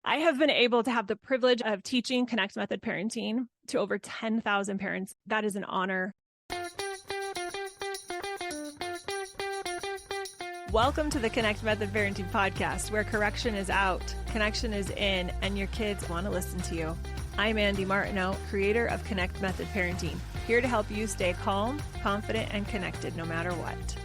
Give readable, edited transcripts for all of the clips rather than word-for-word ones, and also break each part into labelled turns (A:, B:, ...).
A: I have been able to have the privilege of teaching Connect Method parenting to over 10,000 parents. That is an honor. Welcome to the Connect Method Parenting Podcast, where correction is out, connection is in, and your kids want to listen to you. I'm Andy Martineau, creator of Connect Method Parenting, here to help you stay calm, confident, and connected no matter what.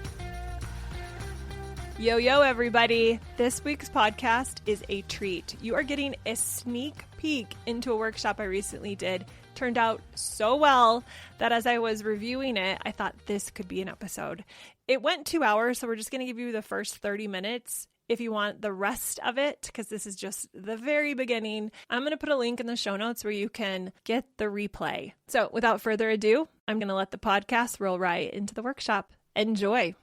A: Yo, everybody. This week's podcast is a treat. You are getting a sneak peek into a workshop I recently did. Turned out so well that as I was reviewing it, I thought this could be an episode. It went 2 hours, so we're just going to give you the first 30 minutes. If you want the rest of it, because this is just the very beginning, I'm going to put a link in the show notes where you can get the replay. So without further ado, I'm going to let the podcast roll right into the workshop. Enjoy.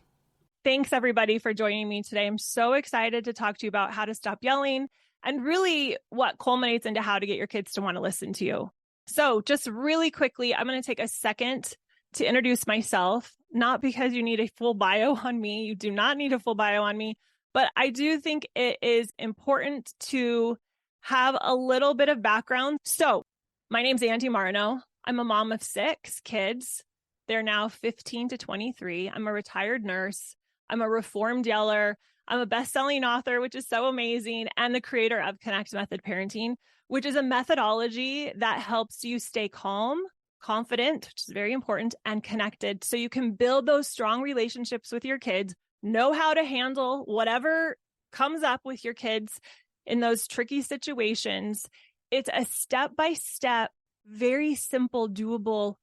A: Thanks, everybody, for joining me today. I'm so excited to talk to you about how to stop yelling and really what culminates into how to get your kids to want to listen to you. So just really quickly, I'm going to take a second to introduce myself, not because you need a full bio on me. You do not need a full bio on me, but I do think it is important to have a little bit of background. So my name's Andy Martineau. I'm a mom of 6 kids. They're now 15 to 23. I'm a retired nurse. I'm a reformed yeller. I'm a best-selling author, which is so amazing, and the creator of Connect Method Parenting, which is a methodology that helps you stay calm, confident, which is very important, and connected so you can build those strong relationships with your kids, know how to handle whatever comes up with your kids in those tricky situations. It's a step-by-step, very simple, doable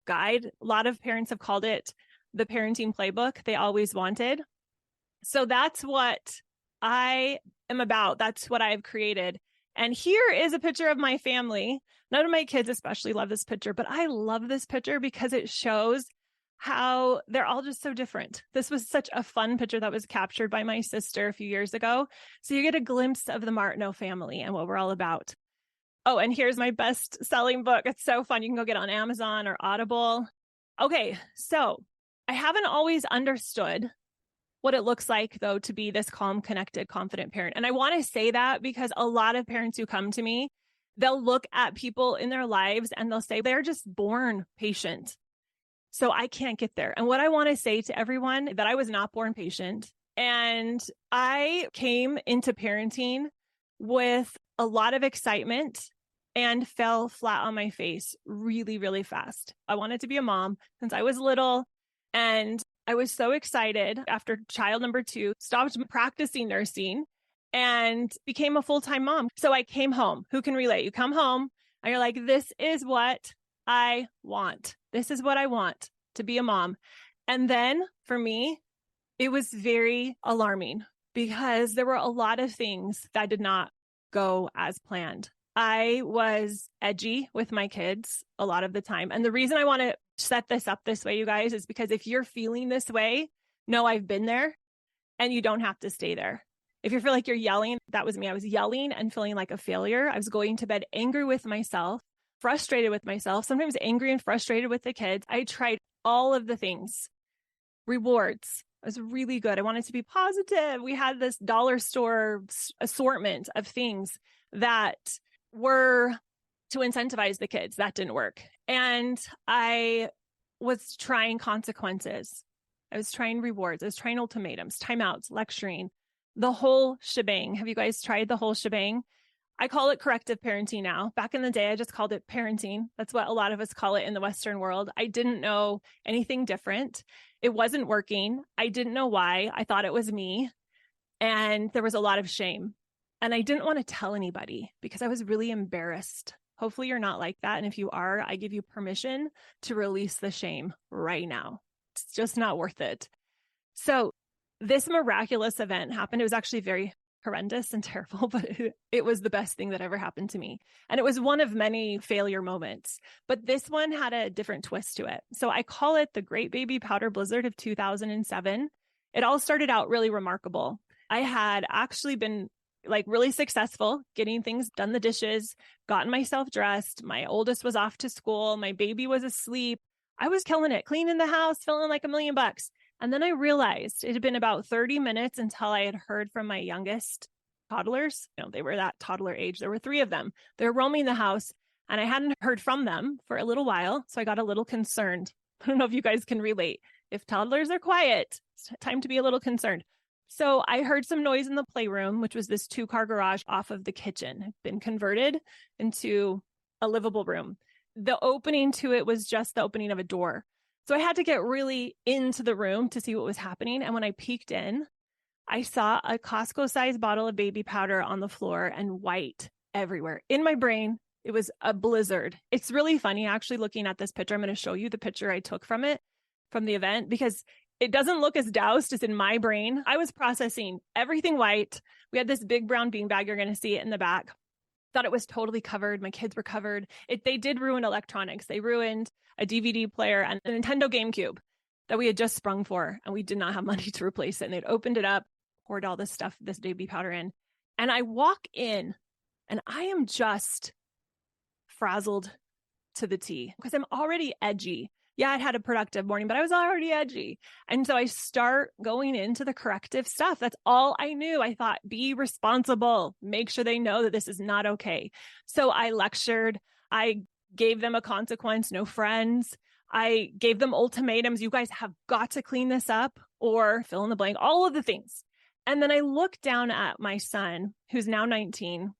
A: guide. A lot of parents have called it the parenting playbook they always wanted. So that's what I am about. That's what I've created. And here is a picture of my family. None of my kids especially love this picture, but I love this picture because it shows how they're all just so different. This was such a fun picture that was captured by my sister a few years ago. So you get a glimpse of the Martineau family and what we're all about. Oh, and here's my best-selling book. It's so fun. You can go get it on Amazon or Audible. Okay, so I haven't always understood what it looks like, though, to be this calm, connected, confident parent. And I want to say that because a lot of parents who come to me, they'll look at people in their lives and they'll say they're just born patient. So I can't get there. And what I want to say to everyone that I was not born patient. And I came into parenting with a lot of excitement and fell flat on my face really, really fast. I wanted to be a mom since I was little. And I was so excited after child number 2, stopped practicing nursing and became a full-time mom. So I came home. Who can relate? You come home and you're like, this is what I want. This is what I want, to be a mom. And then for me, it was very alarming because there were a lot of things that did not go as planned. I was edgy with my kids a lot of the time. And the reason I want to set this up this way, you guys, is because if you're feeling this way, know I've been there and you don't have to stay there. If you feel like you're yelling, that was me. I was yelling and feeling like a failure. I was going to bed angry with myself, frustrated with myself, sometimes angry and frustrated with the kids. I tried all of the things. Rewards. I was really good. I wanted to be positive. We had this dollar store assortment of things that were to incentivize the kids. That didn't work. And I was trying consequences. I was trying rewards. I was trying ultimatums, timeouts, lecturing, the whole shebang. Have you guys tried the whole shebang? I call it corrective parenting now. Back in the day, I just called it parenting. That's what a lot of us call it in the Western world. I didn't know anything different. It wasn't working. I didn't know why. I thought it was me. And there was a lot of shame. And I didn't want to tell anybody because I was really embarrassed. Hopefully you're not like that. And if you are, I give you permission to release the shame right now. It's just not worth it. So this miraculous event happened. It was actually very horrendous and terrible, but it was the best thing that ever happened to me. And it was one of many failure moments, but this one had a different twist to it. So I call it the Great Baby Powder Blizzard of 2007. It all started out really remarkable. I had actually been really successful getting things done, the dishes, gotten myself dressed. My oldest was off to school. My baby was asleep. I was killing it, cleaning the house, feeling like $1 million. And then I realized it had been about 30 minutes until I had heard from my youngest toddlers. They were that toddler age. There were 3 of them. They're roaming the house, and I hadn't heard from them for a little while. So I got a little concerned. I don't know if you guys can relate. If toddlers are quiet, it's time to be a little concerned. So I heard some noise in the playroom, which was this 2-car garage off of the kitchen. It's been converted into a livable room. The opening to it was just the opening of a door. So I had to get really into the room to see what was happening. And when I peeked in, I saw a Costco-sized bottle of baby powder on the floor and white everywhere. In my brain, it was a blizzard. It's really funny, actually, looking at this picture. I'm going to show you the picture I took from the event, because it doesn't look as doused as in my brain. I was processing everything white. We had this big brown beanbag. You're going to see it in the back. Thought it was totally covered. My kids were covered. They did ruin electronics. They ruined a DVD player and a Nintendo GameCube that we had just sprung for, and we did not have money to replace it. And they'd opened it up, poured all this stuff, this baby powder in. And I walk in, and I am just frazzled to the T, because I'm already edgy. Yeah, I'd had a productive morning, but I was already edgy. And so I start going into the corrective stuff. That's all I knew. I thought, be responsible, make sure they know that this is not okay. So I lectured. I gave them a consequence, no friends. I gave them ultimatums. You guys have got to clean this up or fill in the blank, all of the things. And then I look down at my son, who's now 19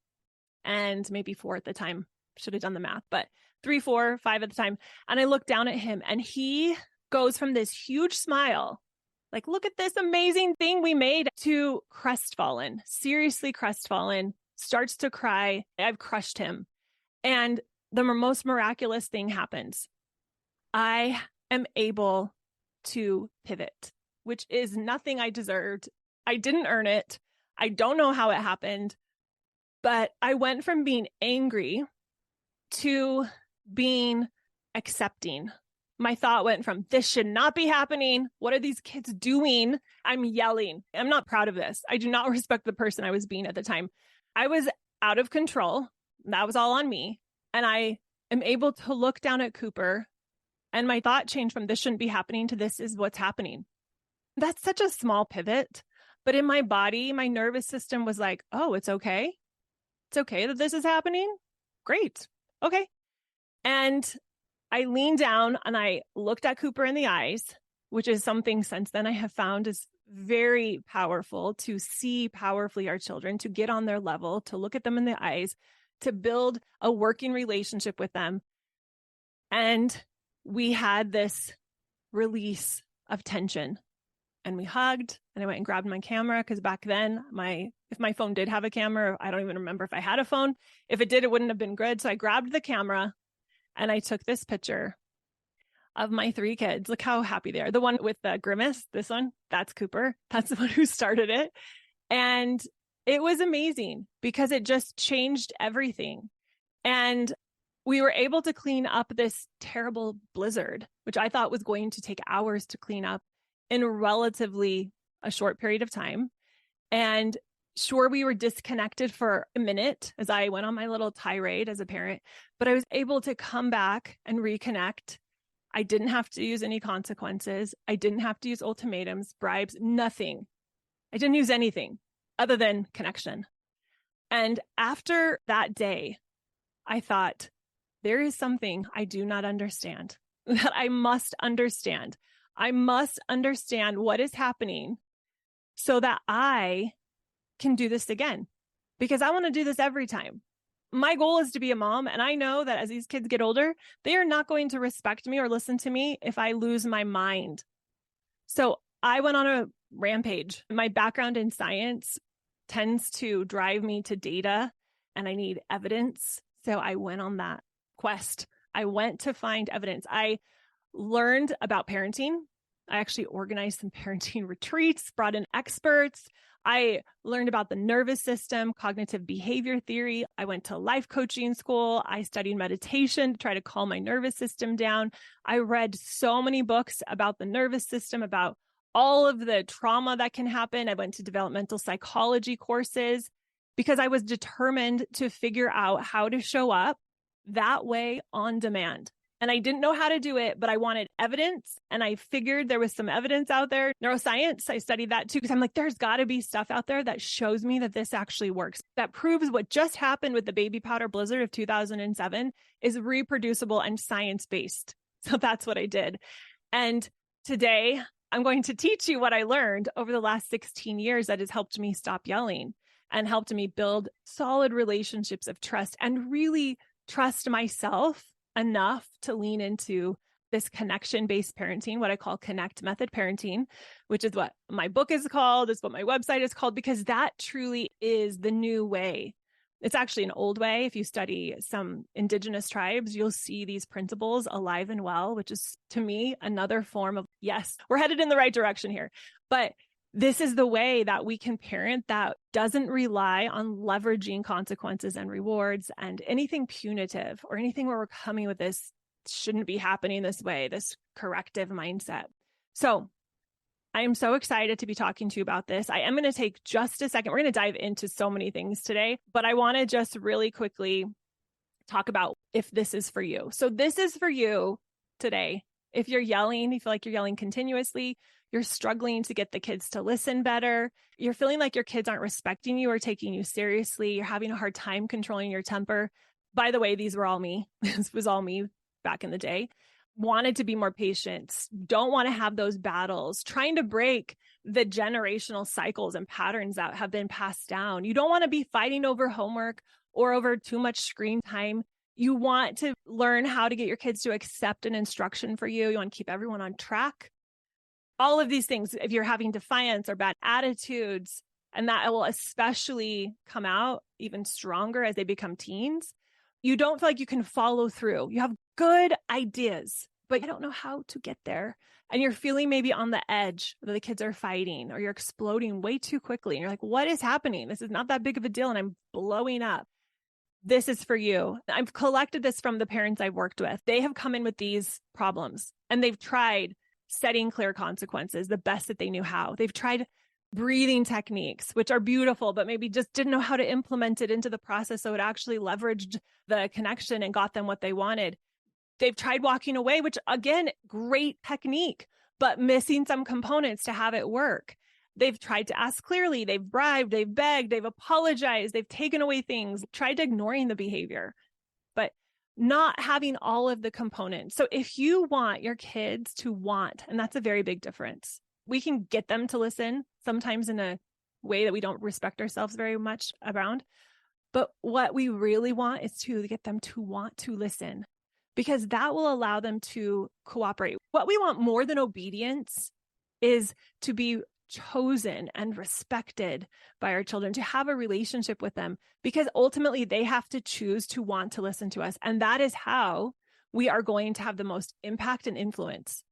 A: and maybe 4 at the time. Should have done the math, but 3, 4, 5 at the time. And I look down at him, and he goes from this huge smile, like, look at this amazing thing we made, to crestfallen, seriously crestfallen, starts to cry. I've crushed him. And the most miraculous thing happens. I am able to pivot, which is nothing I deserved. I didn't earn it. I don't know how it happened, but I went from being angry to being accepting. My thought went from, this should not be happening. What are these kids doing? I'm yelling. I'm not proud of this. I do not respect the person I was being at the time. I was out of control. That was all on me. And I am able to look down at Cooper, and my thought changed from, this shouldn't be happening, to, this is what's happening. That's such a small pivot. But in my body, my nervous system was like, oh, it's okay. It's okay that this is happening. Great. Okay. And I leaned down and I looked at Cooper in the eyes, which is something since then I have found is very powerful, to see powerfully our children, to get on their level, to look at them in the eyes, to build a working relationship with them. And we had this release of tension, and we hugged, and I went and grabbed my camera, because back then if my phone did have a camera, I don't even remember if I had a phone. If it did, it wouldn't have been good. So I grabbed the camera and I took this picture of my 3 kids. Look how happy they are. The one with the grimace, this one, that's Cooper. That's the one who started it. And it was amazing, because it just changed everything. And we were able to clean up this terrible blizzard, which I thought was going to take hours to clean up, in relatively a short period of time. And sure, we were disconnected for a minute as I went on my little tirade as a parent, but I was able to come back and reconnect. I didn't have to use any consequences. I didn't have to use ultimatums, bribes, nothing. I didn't use anything other than connection. And after that day, I thought, there is something I do not understand, that I must understand. I must understand what is happening so that I can do this again, because I want to do this every time. My goal is to be a mom. And I know that as these kids get older, they are not going to respect me or listen to me if I lose my mind. So I went on a rampage. My background in science tends to drive me to data, and I need evidence. So I went on that quest. I went to find evidence. I learned about parenting. I actually organized some parenting retreats, brought in experts. I learned about the nervous system, cognitive behavior theory. I went to life coaching school. I studied meditation to try to calm my nervous system down. I read so many books about the nervous system, about all of the trauma that can happen. I went to developmental psychology courses because I was determined to figure out how to show up that way on demand. And I didn't know how to do it, but I wanted evidence. And I figured there was some evidence out there. Neuroscience, I studied that too, because I'm like, there's got to be stuff out there that shows me that this actually works, that proves what just happened with the baby powder blizzard of 2007 is reproducible and science-based. So that's what I did. And today I'm going to teach you what I learned over the last 16 years that has helped me stop yelling and helped me build solid relationships of trust and really trust myself enough to lean into this connection-based parenting, what I call connect method parenting, which is what my book is called, is what my website is called, because that truly is the new way. It's actually an old way. If you study some indigenous tribes, you'll see these principles alive and well, which is, to me, another form of, yes, we're headed in the right direction here. But this is the way that we can parent that doesn't rely on leveraging consequences and rewards and anything punitive or anything where we're coming with this shouldn't be happening this way, this corrective mindset. So I am so excited to be talking to you about this. I am going to take just a second. We're going to dive into so many things today, but I want to just really quickly talk about if this is for you. So this is for you today. If you're yelling, you feel like you're yelling continuously, you're struggling to get the kids to listen better, you're feeling like your kids aren't respecting you or taking you seriously, you're having a hard time controlling your temper. By the way, these were all me. This was all me back in the day. Wanted to be more patient, don't want to have those battles, trying to break the generational cycles and patterns that have been passed down. You don't want to be fighting over homework or over too much screen time. You want to learn how to get your kids to accept an instruction for you. You want to keep everyone on track. All of these things, if you're having defiance or bad attitudes, and that will especially come out even stronger as they become teens, you don't feel like you can follow through. You have good ideas, but you don't know how to get there. And you're feeling maybe on the edge that the kids are fighting or you're exploding way too quickly. And you're like, what is happening? This is not that big of a deal. And I'm blowing up. This is for you. I've collected this from the parents I've worked with. They have come in with these problems and they've tried setting clear consequences the best that they knew how. They've tried breathing techniques, which are beautiful, but maybe just didn't know how to implement it into the process so it actually leveraged the connection and got them what they wanted. They've tried walking away, which again, great technique, but missing some components to have it work. They've tried to ask clearly, they've bribed, they've begged, they've apologized, they've taken away things, tried ignoring the behavior, but not having all of the components. So if you want your kids to want, and that's a very big difference, we can get them to listen sometimes in a way that we don't respect ourselves very much around. But what we really want is to get them to want to listen, because that will allow them to cooperate. What we want more than obedience is to be chosen and respected by our children, to have a relationship with them, because ultimately they have to choose to want to listen to us. And that is how we are going to have the most impact and influence.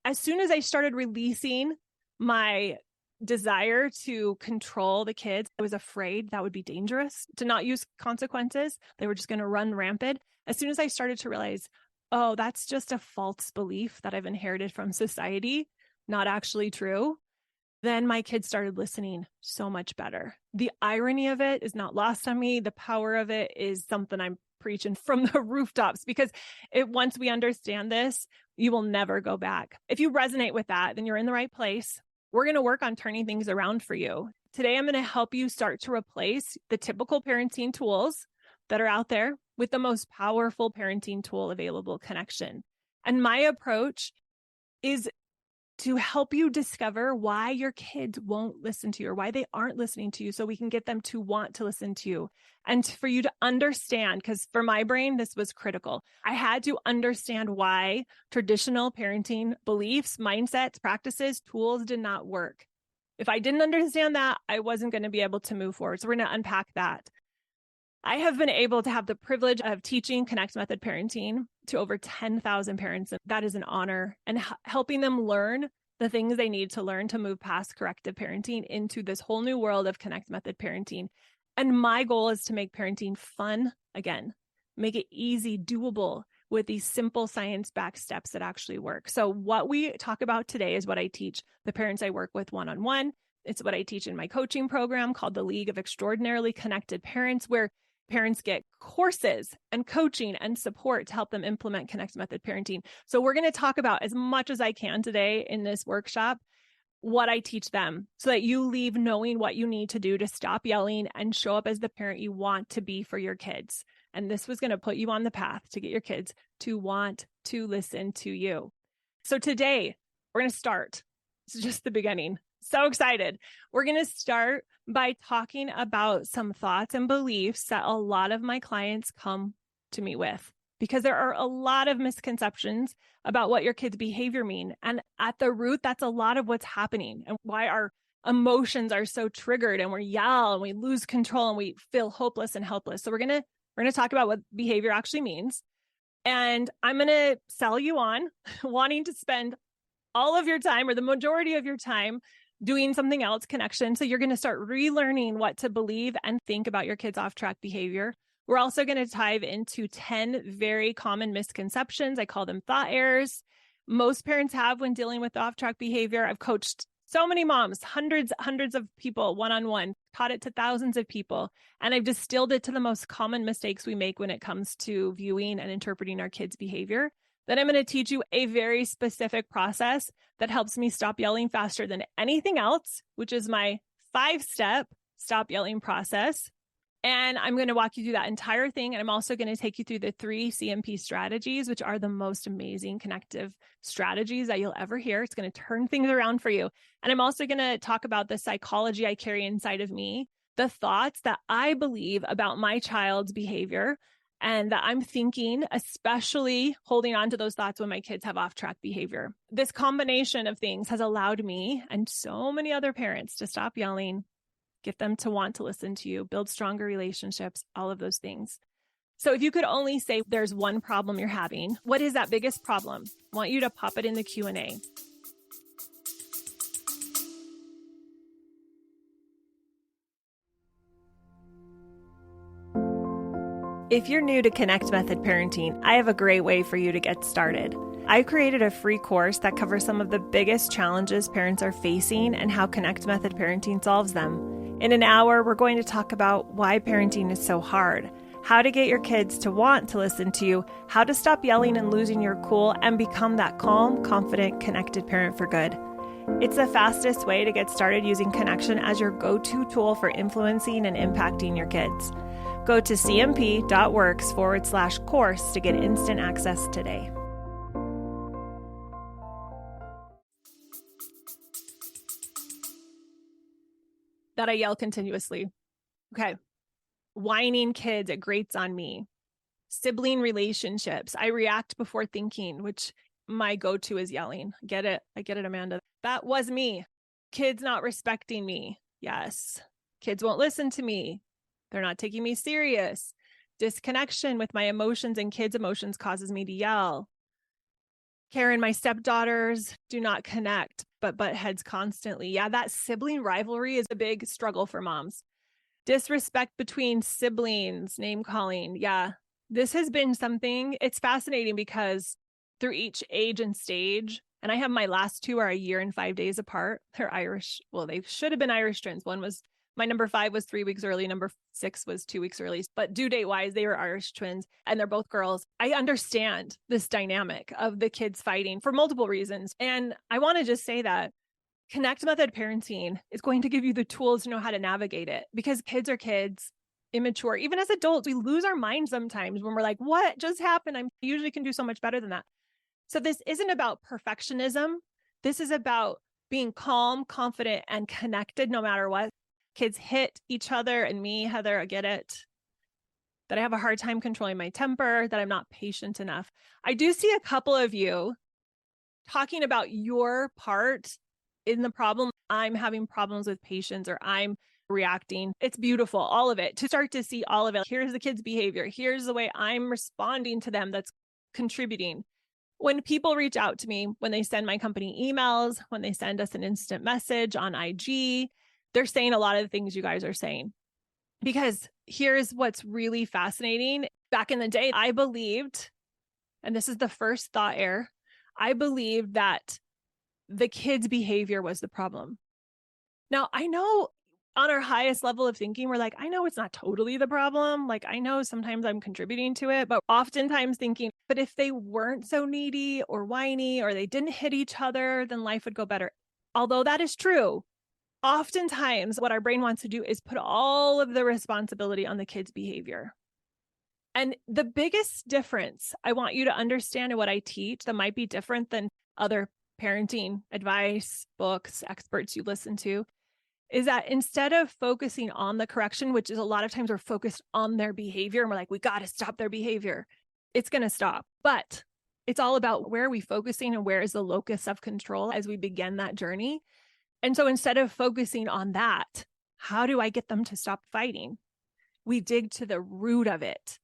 A: As soon as I started releasing my desire to control the kids, I was afraid that would be dangerous, to not use consequences. They were just going to run rampant. As soon as I started to realize, oh, that's just a false belief that I've inherited from society, not actually true, then my kids started listening so much better. The irony of it is not lost on me. The power of it is something I'm preaching from the rooftops, because once we understand this, you will never go back. If you resonate with that, then you're in the right place. We're going to work on turning things around for you. Today, I'm going to help you start to replace the typical parenting tools that are out there with the most powerful parenting tool available, connection. And my approach is to help you discover why your kids won't listen to you or why they aren't listening to you, so we can get them to want to listen to you. And for you to understand, because for my brain, this was critical. I had to understand why traditional parenting beliefs, mindsets, practices, tools did not work. If I didn't understand that, I wasn't going to be able to move forward. So we're going to unpack that. I have been able to have the privilege of teaching Connect Method Parenting to over 10,000 parents. And that is an honor, and helping them learn the things they need to learn to move past corrective parenting into this whole new world of Connect Method Parenting. And my goal is to make parenting fun again, make it easy, doable with these simple science-backed steps that actually work. So what we talk about today is what I teach the parents I work with one-on-one. It's what I teach in my coaching program called the League of Extraordinarily Connected Parents, where Parents get courses and coaching and support to help them implement Connect Method parenting. So we're going to talk about as much as I can today in this workshop, what I teach them so that you leave knowing what you need to do to stop yelling and show up as the parent you want to be for your kids. And this was going to put you on the path to get your kids to want to listen to you. So today we're going to start. This is just the beginning. So excited. We're going to start by talking about some thoughts and beliefs that a lot of my clients come to me with, because there are a lot of misconceptions about what your kids' behavior mean. And at the root, that's a lot of what's happening and why our emotions are so triggered and we yell and we lose control and we feel hopeless and helpless. So we're going to talk about what behavior actually means. And I'm going to sell you on wanting to spend all of your time or the majority of your time doing something else, connection. So you're going to start relearning what to believe and think about your kids' off-track behavior. We're also going to dive into 10 very common misconceptions. I call them thought errors most parents have when dealing with off-track behavior. I've coached so many moms, hundreds of people one-on-one, taught it to thousands of people. And I've distilled it to the most common mistakes we make when it comes to viewing and interpreting our kids' behavior. Then I'm going to teach you a very specific process that helps me stop yelling faster than anything else, which is my 5-step stop yelling process. And I'm going to walk you through that entire thing. And I'm also going to take you through the 3 CMP strategies, which are the most amazing connective strategies that you'll ever hear. It's going to turn things around for you. And I'm also going to talk about the psychology I carry inside of me, the thoughts that I believe about my child's behavior, and that I'm thinking, especially holding on to those thoughts when my kids have off-track behavior. This combination of things has allowed me and so many other parents to stop yelling, get them to want to listen to you, build stronger relationships, all of those things. So if you could only say there's one problem you're having, what is that biggest problem? I want you to pop it in the Q&A. If you're new to Connect Method Parenting, I have a great way for you to get started. I've created a free course that covers some of the biggest challenges parents are facing and how Connect Method Parenting solves them. In an hour, we're going to talk about why parenting is so hard, how to get your kids to want to listen to you, how to stop yelling and losing your cool, and become that calm, confident, connected parent for good. It's the fastest way to get started using connection as your go-to tool for influencing and impacting your kids. Go to cmp.works/course to get instant access today. That I yell continuously. Okay. Whining kids, it grates on me. Sibling relationships. I react before thinking, which my go-to is yelling. Get it? I get it, Amanda. That was me. Kids not respecting me. Yes. Kids won't listen to me. They're not taking me serious. Disconnection with my emotions and kids' emotions causes me to yell. Karen, my stepdaughters do not connect, but butt heads constantly. Yeah, that sibling rivalry is a big struggle for moms. Disrespect between siblings, name calling. Yeah, this has been something, it's fascinating because through each age and stage, and I have my last 2 are a year and 5 days apart. They're Irish. Well, they should have been Irish twins. My number 5 was 3 weeks early. Number 6 was 2 weeks early. But due date wise, they were Irish twins and they're both girls. I understand this dynamic of the kids fighting for multiple reasons. And I want to just say that Connect Method Parenting is going to give you the tools to know how to navigate it, because kids are kids, immature. Even as adults, we lose our minds sometimes when we're like, what just happened? I usually can do so much better than that. So this isn't about perfectionism. This is about being calm, confident, and connected no matter what. Kids hit each other and me, Heather, I get it. That I have a hard time controlling my temper, that I'm not patient enough. I do see a couple of you talking about your part in the problem. I'm having problems with patience, or I'm reacting. It's beautiful, all of it, to start to see all of it. Here's the kids' behavior. Here's the way I'm responding to them that's contributing. When people reach out to me, when they send my company emails, when they send us an instant message on IG, they're saying a lot of the things you guys are saying. Because here's what's really fascinating. Back in the day, I believed, and this is the first thought error, I believed that the kids' behavior was the problem. Now, I know on our highest level of thinking, we're like, I know it's not totally the problem. Like, I know sometimes I'm contributing to it, but oftentimes thinking, but if they weren't so needy or whiny or they didn't hit each other, then life would go better. Although that is true, oftentimes what our brain wants to do is put all of the responsibility on the kid's behavior. And the biggest difference I want you to understand in what I teach that might be different than other parenting advice, books, experts you listen to, is that instead of focusing on the correction, which is a lot of times we're focused on their behavior and we're like, we got to stop their behavior. It's going to stop. But it's all about where are we focusing and where is the locus of control as we begin that journey. And so instead of focusing on that, how do I get them to stop fighting? We dig to the root of it.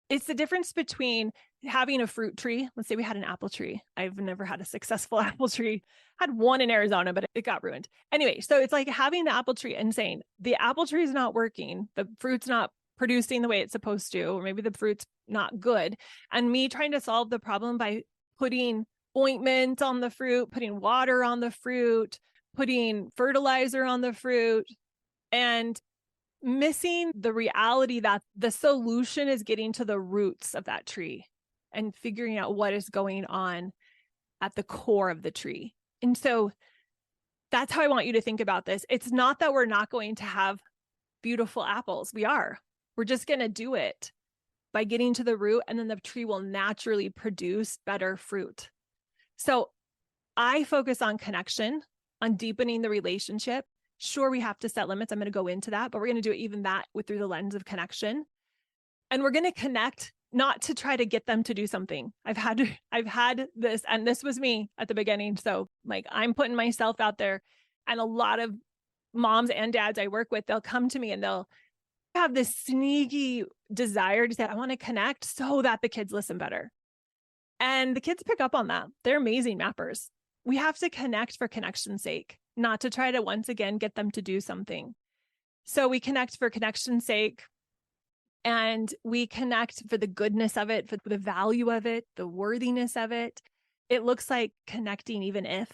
A: It's the difference between having a fruit tree. Let's say we had an apple tree. I've never had a successful apple tree. Had one in Arizona, but it got ruined. Anyway, so it's like having the apple tree and saying the apple tree is not working. The fruit's not producing the way it's supposed to, or maybe the fruit's not good. And me trying to solve the problem by putting ointment on the fruit, putting water on the fruit, putting fertilizer on the fruit, and missing the reality that the solution is getting to the roots of that tree and figuring out what is going on at the core of the tree. And so that's how I want you to think about this. It's not that we're not going to have beautiful apples. We are. We're just going to do it by getting to the root, and then the tree will naturally produce better fruit. So I focus on connection, on deepening the relationship. Sure, we have to set limits. I'm going to go into that, but we're going to do it even that through the lens of connection. And we're going to connect, not to try to get them to do something. I've had this, and this was me at the beginning. So like, I'm putting myself out there, and a lot of moms and dads I work with, they'll come to me and they'll have this sneaky desire to say, I want to connect so that the kids listen better. And the kids pick up on that. They're amazing mappers. We have to connect for connection's sake, not to try to once again get them to do something. So we connect for connection's sake, and we connect for the goodness of it, for the value of it, the worthiness of it. It looks like connecting even if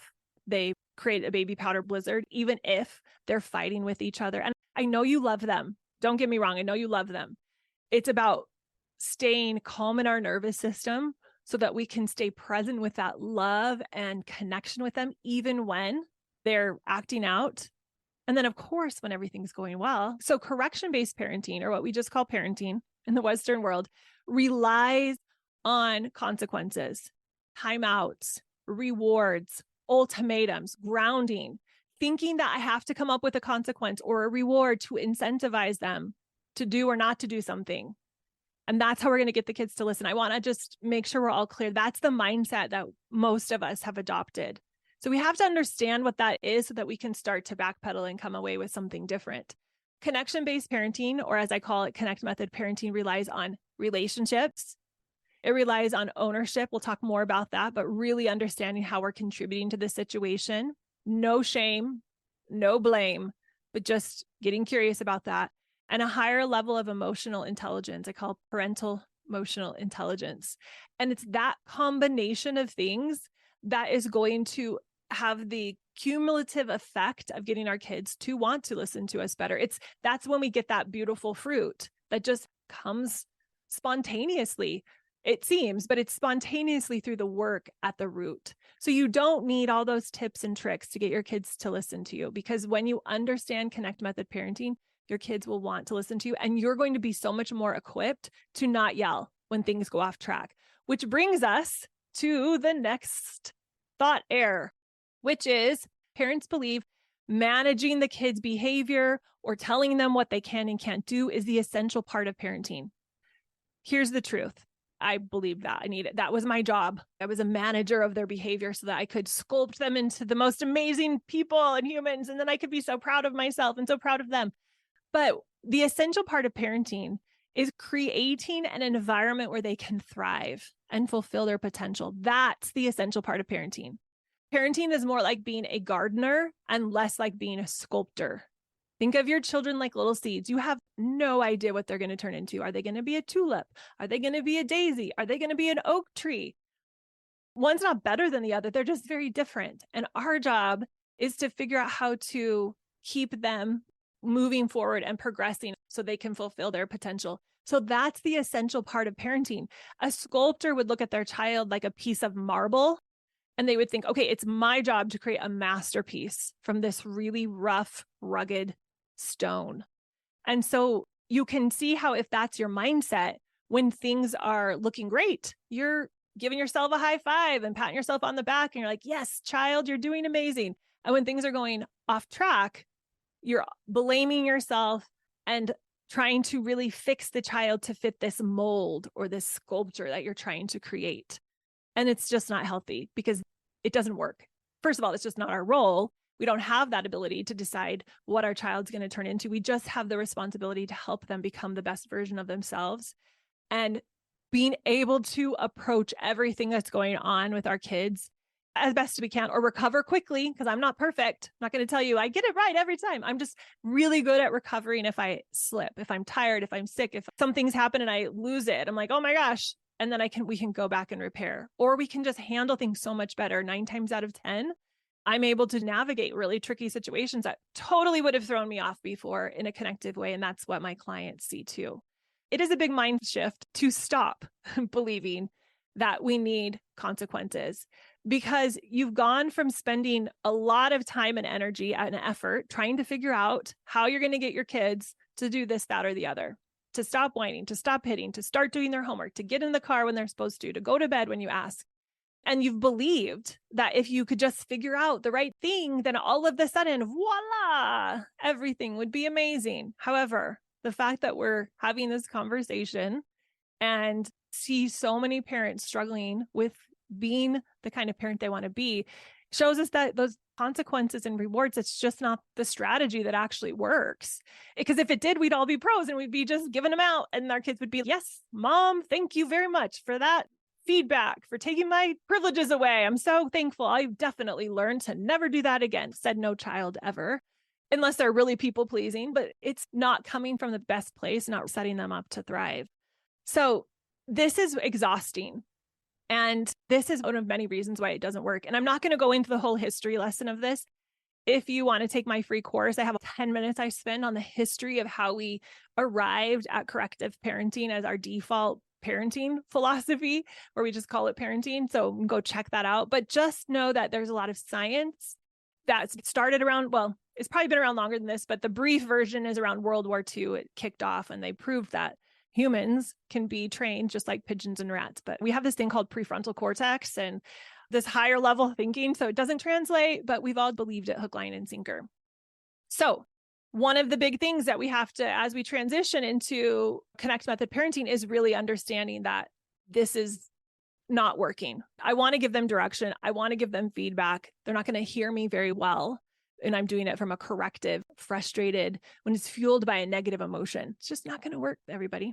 A: they create a baby powder blizzard, even if they're fighting with each other. And I know you love them. Don't get me wrong. I know you love them. It's about staying calm in our nervous system so that we can stay present with that love and connection with them, even when they're acting out. And then, of course, when everything's going well. So correction-based parenting, or what we just call parenting in the Western world, relies on consequences, timeouts, rewards, ultimatums, grounding, thinking that I have to come up with a consequence or a reward to incentivize them to do or not to do something. And that's how we're going to get the kids to listen. I want to just make sure we're all clear. That's the mindset that most of us have adopted. So we have to understand what that is so that we can start to backpedal and come away with something different. Connection-based parenting, or as I call it, connect method parenting, relies on relationships. It relies on ownership. We'll talk more about that, but really understanding how we're contributing to the situation. No shame, no blame, but just getting curious about that. And a higher level of emotional intelligence. I call parental emotional intelligence. And it's that combination of things that is going to have the cumulative effect of getting our kids to want to listen to us better. That's when we get that beautiful fruit that just comes spontaneously. It seems, but it's spontaneously through the work at the root. So you don't need all those tips and tricks to get your kids to listen to you, because when you understand connect method parenting, your kids will want to listen to you, and you're going to be so much more equipped to not yell when things go off track, which brings us to the next thought error, which is parents believe managing the kids' behavior or telling them what they can and can't do is the essential part of parenting. Here's the truth. I believe that. I need it. That was my job. I was a manager of their behavior so that I could sculpt them into the most amazing people and humans. And then I could be so proud of myself and so proud of them. But the essential part of parenting is creating an environment where they can thrive and fulfill their potential. That's the essential part of parenting. Parenting is more like being a gardener and less like being a sculptor. Think of your children like little seeds. You have no idea what they're going to turn into. Are they going to be a tulip? Are they going to be a daisy? Are they going to be an oak tree? One's not better than the other. They're just very different. And our job is to figure out how to keep them moving forward and progressing so they can fulfill their potential. So that's the essential part of parenting. A sculptor would look at their child like a piece of marble, and they would think, okay, it's my job to create a masterpiece from this really rough, rugged stone. And so you can see how, if that's your mindset, when things are looking great, you're giving yourself a high five and patting yourself on the back. And you're like, yes, child, you're doing amazing. And when things are going off track, you're blaming yourself and trying to really fix the child to fit this mold or this sculpture that you're trying to create. And it's just not healthy because it doesn't work. First of all, it's just not our role. We don't have that ability to decide what our child's going to turn into. We just have the responsibility to help them become the best version of themselves. And being able to approach everything that's going on with our kids as best we can, or recover quickly, because I'm not perfect. I'm not going to tell you I get it right every time. I'm just really good at recovering if I slip, if I'm tired, if I'm sick, if something's happened and I lose it. I'm like, oh my gosh. And then we can go back and repair, or we can just handle things so much better. 9 times out of 10, I'm able to navigate really tricky situations that totally would have thrown me off before in a connective way. And that's what my clients see too. It is a big mind shift to stop believing that we need consequences, because you've gone from spending a lot of time and energy and effort trying to figure out how you're going to get your kids to do this, that, or the other, to stop whining, to stop hitting, to start doing their homework, to get in the car when they're supposed to go to bed when you ask. And you've believed that if you could just figure out the right thing, then all of a sudden, voila, everything would be amazing. However, the fact that we're having this conversation and see so many parents struggling with being the kind of parent they want to be shows us that those consequences and rewards, it's just not the strategy that actually works. Because if it did, we'd all be pros and we'd be just giving them out, and our kids would be, yes, mom, thank you very much for that feedback, for taking my privileges away. I'm so thankful. I've definitely learned to never do that again. Said no child ever, unless they're really people pleasing, but it's not coming from the best place, not setting them up to thrive. So this is exhausting. And this is one of many reasons why it doesn't work. And I'm not going to go into the whole history lesson of this. If you want to take my free course, I have 10 minutes I spend on the history of how we arrived at corrective parenting as our default parenting philosophy, where we just call it parenting. So go check that out. But just know that there's a lot of science that started around, well, it's probably been around longer than this, but the brief version is around World War II. It kicked off and they proved that humans can be trained just like pigeons and rats. But we have this thing called prefrontal cortex and this higher level thinking. So it doesn't translate, but we've all believed it hook, line, and sinker. So one of the big things that we have to, as we transition into Connect Method parenting, is really understanding that this is not working. I want to give them direction. I want to give them feedback. They're not going to hear me very well. And I'm doing it from a corrective, frustrated, when it's fueled by a negative emotion. It's just not going to work, everybody.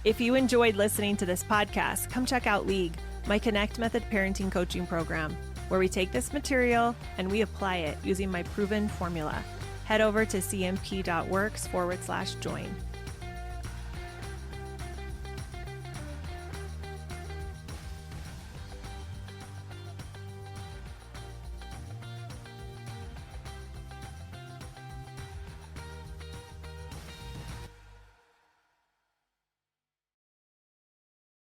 A: If you enjoyed listening to this podcast, come check out League, my Connect Method parenting coaching program, where we take this material and we apply it using my proven formula. Head over to cmp.works/join.